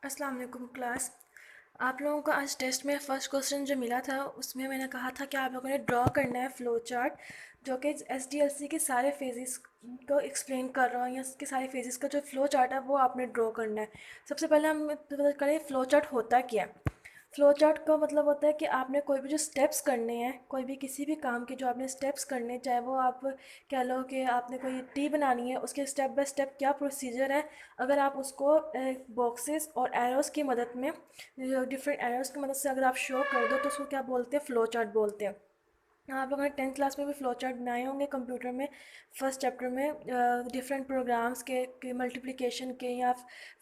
अस्सलाम वालेकुम क्लास। आप लोगों को आज टेस्ट में फ़र्स्ट क्वेश्चन जो मिला था उसमें मैंने कहा था कि आप लोगों ने ड्रॉ करना है फ़्लो चार्ट जो कि एसडीएलसी के सारे फेजेस को एक्सप्लेन कर रहा हूँ या इसके सारे फेजेस का जो फ़्लो चार्ट है वो आपने ड्रॉ करना है। सबसे पहले हम पता करें फ़्लो चार्ट होता क्या है। फ़्लो चार्ट का मतलब होता है कि आपने कोई भी जो स्टेप्स करने हैं, कोई भी किसी भी काम के जो आपने स्टेप्स करने हैं, चाहे वो आप कह लो कि आपने कोई टी बनानी है, उसके स्टेप बाय स्टेप क्या प्रोसीजर है, अगर आप उसको बॉक्सेस और एरोज़ की मदद में, डिफरेंट एरोज़ की मदद से अगर आप शो कर दो तो उसको क्या बोलते हैं, फ़्लो चार्ट बोलते हैं। आप लोगों ने टेंथ क्लास में भी फ्लो चार्ट बनाए होंगे कंप्यूटर में, फर्स्ट चैप्टर में डिफरेंट प्रोग्राम्स के मल्टीप्लिकेशन के या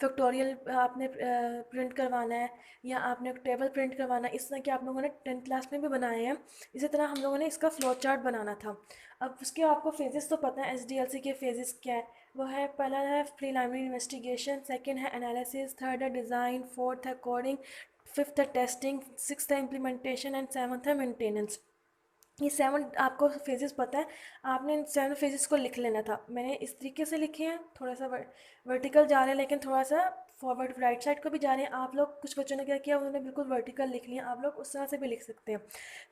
फैक्टोरियल आपने प्रिंट करवाना है या आपने टेबल प्रिंट करवाना है। इस तरह के आप लोगों ने टेंथ क्लास में भी बनाए हैं। इसी तरह हम लोगों ने इसका फ्लो चार्ट बनाना था। अब उसके आपको फेजेस तो पता है, एसडीएलसी के फेजेस क्या है। वो है, पहला है प्रीलिमिनरी इन्वेस्टिगेशन, सेकंड है एनालिसिस, थर्ड है डिज़ाइन, फोर्थ है कोडिंग, फिफ्थ है टेस्टिंग, सिक्स्थ है इम्प्लीमेंटेशन एंड सेवन्थ है मेंटेनेंस। ये 7 आपको फेजेस पता है, आपने इन 7 फेजेस को लिख लेना था। मैंने इस तरीके से लिखे हैं, थोड़ा सा वर्टिकल जा रहे हैं लेकिन थोड़ा सा फॉरवर्ड राइट साइड को भी जा रहे हैं। आप लोग, कुछ बच्चों ने क्या किया, उन्होंने बिल्कुल वर्टिकल लिख लिया, आप लोग उस तरह से भी लिख सकते हैं।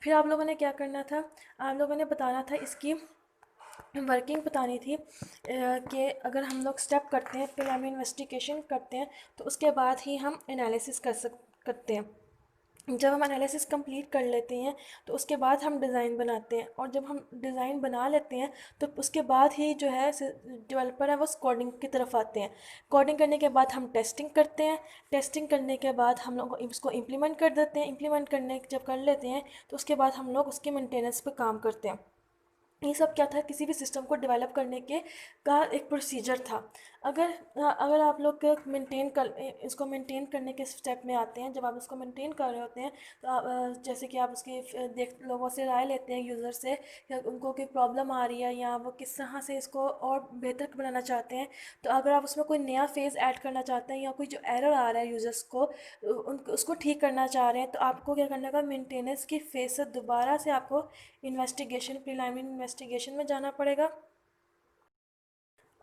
फिर आप लोगों ने क्या करना था, आप लोगों ने बताना था इसकी वर्किंग बतानी थी कि अगर हम लोग स्टेप करते हैं, प्रीलिमिनरी इन्वेस्टिगेशन करते हैं तो उसके बाद ही हम एनालिसिस करते हैं। जब हम एनालिसिस कंप्लीट कर लेते हैं तो उसके बाद हम डिज़ाइन बनाते हैं, और जब हम डिज़ाइन बना लेते हैं तो उसके बाद ही जो है डेवलपर है वो कोडिंग की तरफ आते हैं। कोडिंग करने के बाद हम टेस्टिंग करते हैं। टेस्टिंग करने के बाद हम लोग उसको इम्प्लीमेंट कर देते हैं। इम्प्लीमेंट करने जब कर लेते हैं तो उसके बाद हम लोग उसके मेंटेनेंस पे काम करते हैं। ये सब क्या था, किसी भी सिस्टम को डेवलप करने के का एक प्रोसीजर था। अगर आप लोग इसको मेंटेन करने के स्टेप में आते हैं, जब आप इसको मेंटेन कर रहे होते हैं तो जैसे कि आप उसकी देख लोगों से राय लेते हैं, यूज़र से, या उनको कोई प्रॉब्लम आ रही है या वो किस तरह से इसको और बेहतर बनाना चाहते हैं। तो अगर आप उसमें कोई नया फेज़ ऐड करना चाहते हैं या कोई जो एरर आ रहा है यूज़र्स को, उसको ठीक करना चाह रहे हैं, तो आपको क्या करना होगा, मेंटेनेंस की फेज़ से दोबारा से आपको इन्वेस्टिगेशन, प्रीलिमिनरी इन्वेस्टिगेशन में जाना पड़ेगा।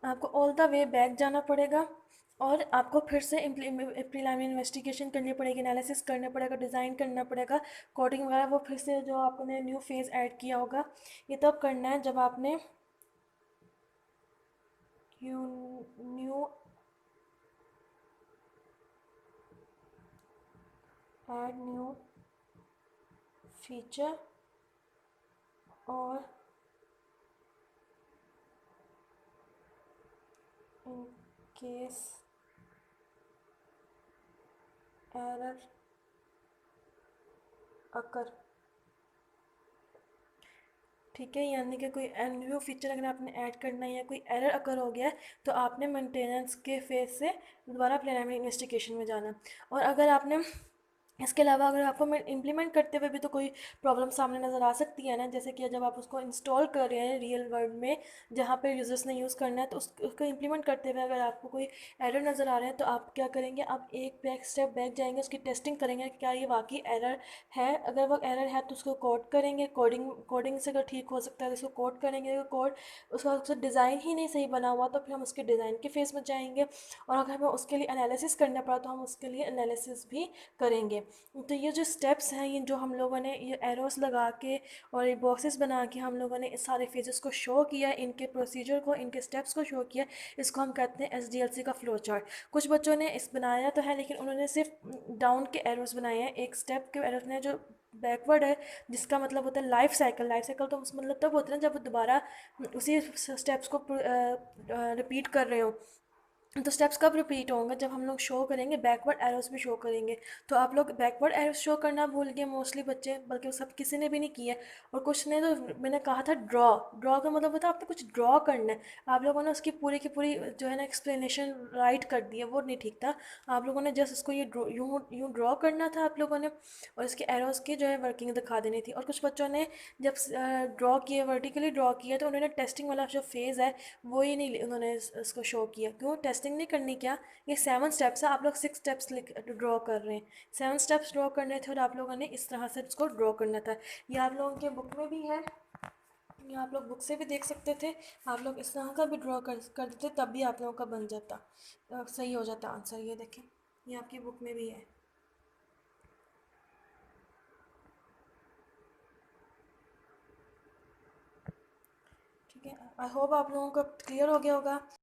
आपको ऑल द वे बैक जाना पड़ेगा और आपको फिर से प्रीलिमिनरी इन्वेस्टिगेशन करनी पड़ेगी, एनालिसिस करना पड़ेगा, डिज़ाइन करना पड़ेगा, कोडिंग वगैरह, वो फिर से जो आपने न्यू फेज़ ऐड किया होगा। ये तब करना है जब आपने न्यू ऐड न्यू फीचर और इन केस एरर अकर। ठीक है, यानी कि कोई न्यू फीचर अगर आपने ऐड करना है या कोई एरर अकर हो गया है तो आपने मेंटेनेंस के फेज से दोबारा प्रीलिमिनरी इन्वेस्टिगेशन में जाना। और अगर आपने इसके अलावा अगर आपको मैं इम्प्लीमेंट करते हुए भी तो कोई प्रॉब्लम सामने नज़र आ सकती है ना, जैसे कि जब आप उसको इंस्टॉल कर रहे हैं रियल वर्ल्ड में जहाँ पे यूज़र्स ने यूज़ करना है, तो उसको इम्प्लीमेंट करते हुए अगर आपको कोई एरर नज़र आ रहे हैं तो आप क्या करेंगे, आप एक स्टेप बैक जाएंगे, उसकी टेस्टिंग करेंगे कि क्या ये वाकई एरर है। अगर वो एरर है तो उसको कोड करेंगे, कोडिंग से अगर ठीक हो सकता है तो उसको कोड करेंगे। अगर कोड उसका डिज़ाइन ही नहीं सही बना हुआ तो फिर हम उसके डिज़ाइन के फेस में जाएंगे, और अगर हमें उसके लिए एनालिसिस करना पड़ा तो हम उसके लिए एनालिसिस भी करेंगे। तो ये जो स्टेप्स हैं, ये जो हम लोगों ने ये एरोस लगा के और ये बॉक्सेस बना के हम लोगों ने इस सारे फेजेस को शो किया, इनके प्रोसीजर को, इनके स्टेप्स को शो किया। इसको हम कहते हैं एसडीएलसी का फ्लो चार्ट। कुछ बच्चों ने इस बनाया तो है लेकिन उन्होंने सिर्फ डाउन के एरोस बनाए हैं, एक स्टेप के एरोस ने जो बैकवर्ड है, जिसका मतलब होता है लाइफ साइकिल। लाइफ साइकिल तो मतलब तब होता है ना जब वो दोबारा उसी स्टेप्स को रिपीट कर रहे हो। तो स्टेप्स कब रिपीट होंगे, जब हम लोग शो करेंगे बैकवर्ड एरोस भी शो करेंगे। तो आप लोग बैकवर्ड एरोस शो करना भूल गए मोस्टली बच्चे, बल्कि सब किसी ने भी नहीं किया। और कुछ ने तो, मैंने कहा था ड्रॉ, ड्रॉ का मतलब होता है आपको कुछ ड्रॉ करना है, आप लोगों ने उसकी पूरी की पूरी जो है ना एक्सप्लेनेशन राइट कर दी है, वो नहीं ठीक था। आप लोगों ने जस्ट उसको ये यूँ यूँ ड्रॉ करना था आप लोगों ने, और इसके एरोस की जो है वर्किंग दिखा देनी थी। और कुछ बच्चों ने जब ड्रॉ किए, वर्टिकली ड्रॉ किया, तो उन्होंने टेस्टिंग वाला जो फेज़ है वो ही नहीं, उन्होंने इसको शो किया। क्यों टेस्टिंग नहीं करनी क्या, ये 7 स्टेप्स है, आप लोग 6 स्टेप्स ड्रॉ कर रहे हैं। 7 स्टेप्स ड्रॉ करने थे और आप लोगों ने इस तरह से इसको ड्रॉ करना था। ये आप लोगों के बुक में भी है, ये आप लोग बुक से भी देख सकते थे। आप लोग इस तरह का भी ड्रॉ कर देते तब भी आप लोगों का बन जाता, सही हो जाता आंसर। ये देखें, ये आपकी बुक में भी है। ठीक है, आई होप आप लोगों को क्लियर हो गया होगा।